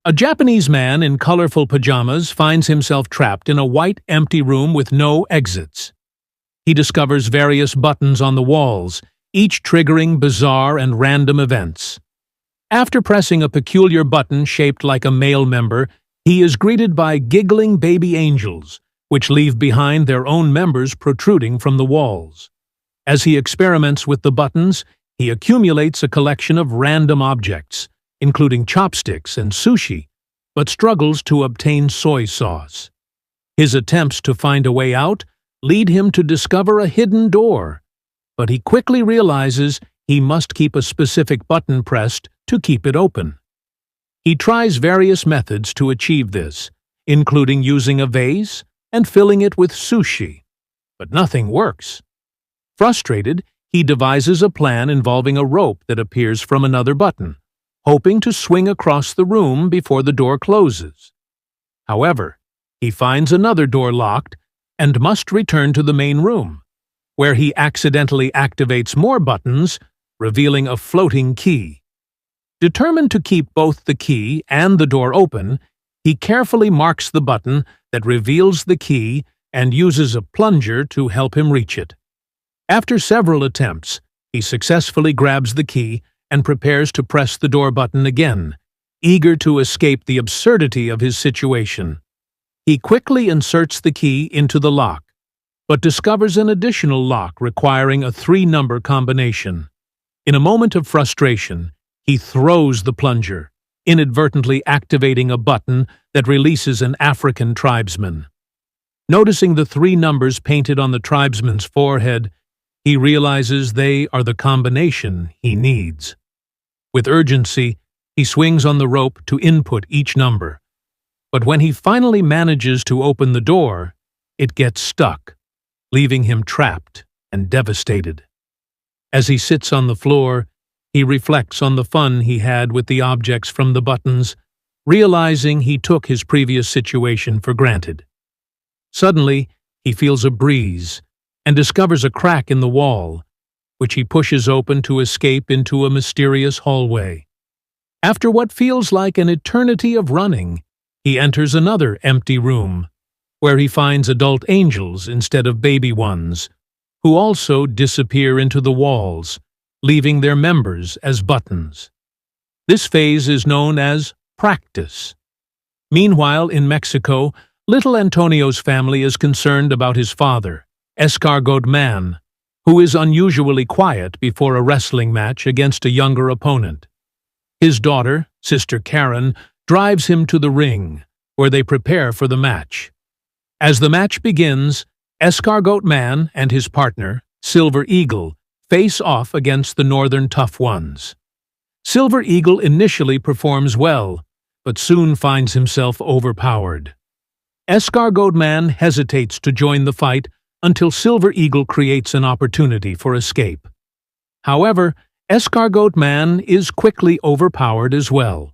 A Japanese man in colorful pajamas finds himself trapped in a white, empty room with no exits. He discovers various buttons on the walls, each triggering bizarre and random events. After pressing a peculiar button shaped like a male member, he is greeted by giggling baby angels, which leave behind their own members protruding from the walls. As he experiments with the buttons, he accumulates a collection of random objects, including chopsticks and sushi, but struggles to obtain soy sauce. His attempts to find a way out lead him to discover a hidden door, but he quickly realizes he must keep a specific button pressed to keep it open. He tries various methods to achieve this, including using a vase and filling it with sushi, but nothing works. Frustrated, he devises a plan involving a rope that appears from another button, hoping to swing across the room before the door closes. However, he finds another door locked and must return to the main room, where he accidentally activates more buttons, revealing a floating key. Determined to keep both the key and the door open, he carefully marks the button that reveals the key and uses a plunger to help him reach it. After several attempts, he successfully grabs the key and prepares to press the door button again, eager to escape the absurdity of his situation. He quickly inserts the key into the lock, but discovers an additional lock requiring a 3-number combination. In a moment of frustration, he throws the plunger, inadvertently activating a button that releases an African tribesman. Noticing the 3 numbers painted on the tribesman's forehead, he realizes they are the combination he needs. With urgency, he swings on the rope to input each number. But when he finally manages to open the door, it gets stuck, leaving him trapped and devastated. As he sits on the floor, he reflects on the fun he had with the objects from the buttons, realizing he took his previous situation for granted. Suddenly, he feels a breeze and discovers a crack in the wall, which he pushes open to escape into a mysterious hallway. After what feels like an eternity of running, he enters another empty room, where he finds adult angels instead of baby ones, who also disappear into the walls, leaving their members as buttons. This phase is known as practice. Meanwhile, in Mexico, little Antonio's family is concerned about his father, Escargot Man, who is unusually quiet before a wrestling match against a younger opponent. His daughter, Sister Karen, drives him to the ring, where they prepare for the match. As the match begins, Escargot Man and his partner, Silver Eagle, face off against the Northern Tough Ones. Silver Eagle initially performs well, but soon finds himself overpowered. Escargot Man hesitates to join the fight until Silver Eagle creates an opportunity for escape. However, Escargot Man is quickly overpowered as well.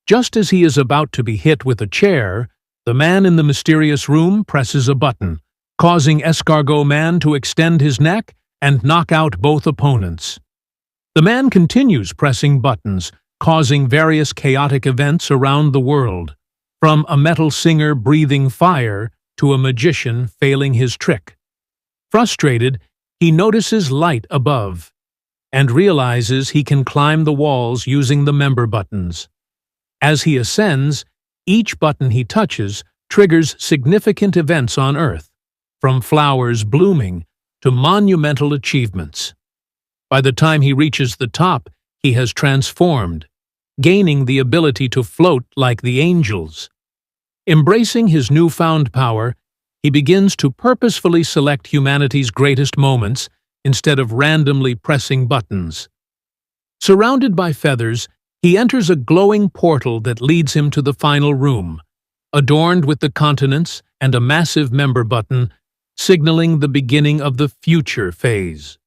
Just as he is about to be hit with a chair, the man in the mysterious room presses a button, causing Escargot Man to extend his neck and knock out both opponents. The man continues pressing buttons, causing various chaotic events around the world, from a metal singer breathing fire to a magician failing his trick. Frustrated, he notices light above and realizes he can climb the walls using the member buttons. As he ascends, each button he touches triggers significant events on Earth, from flowers blooming to monumental achievements. By the time he reaches the top, he has transformed, gaining the ability to float like the angels. Embracing his newfound power, he begins to purposefully select humanity's greatest moments instead of randomly pressing buttons. Surrounded by feathers, he enters a glowing portal that leads him to the final room, adorned with the continents and a massive member button, signaling the beginning of the future phase.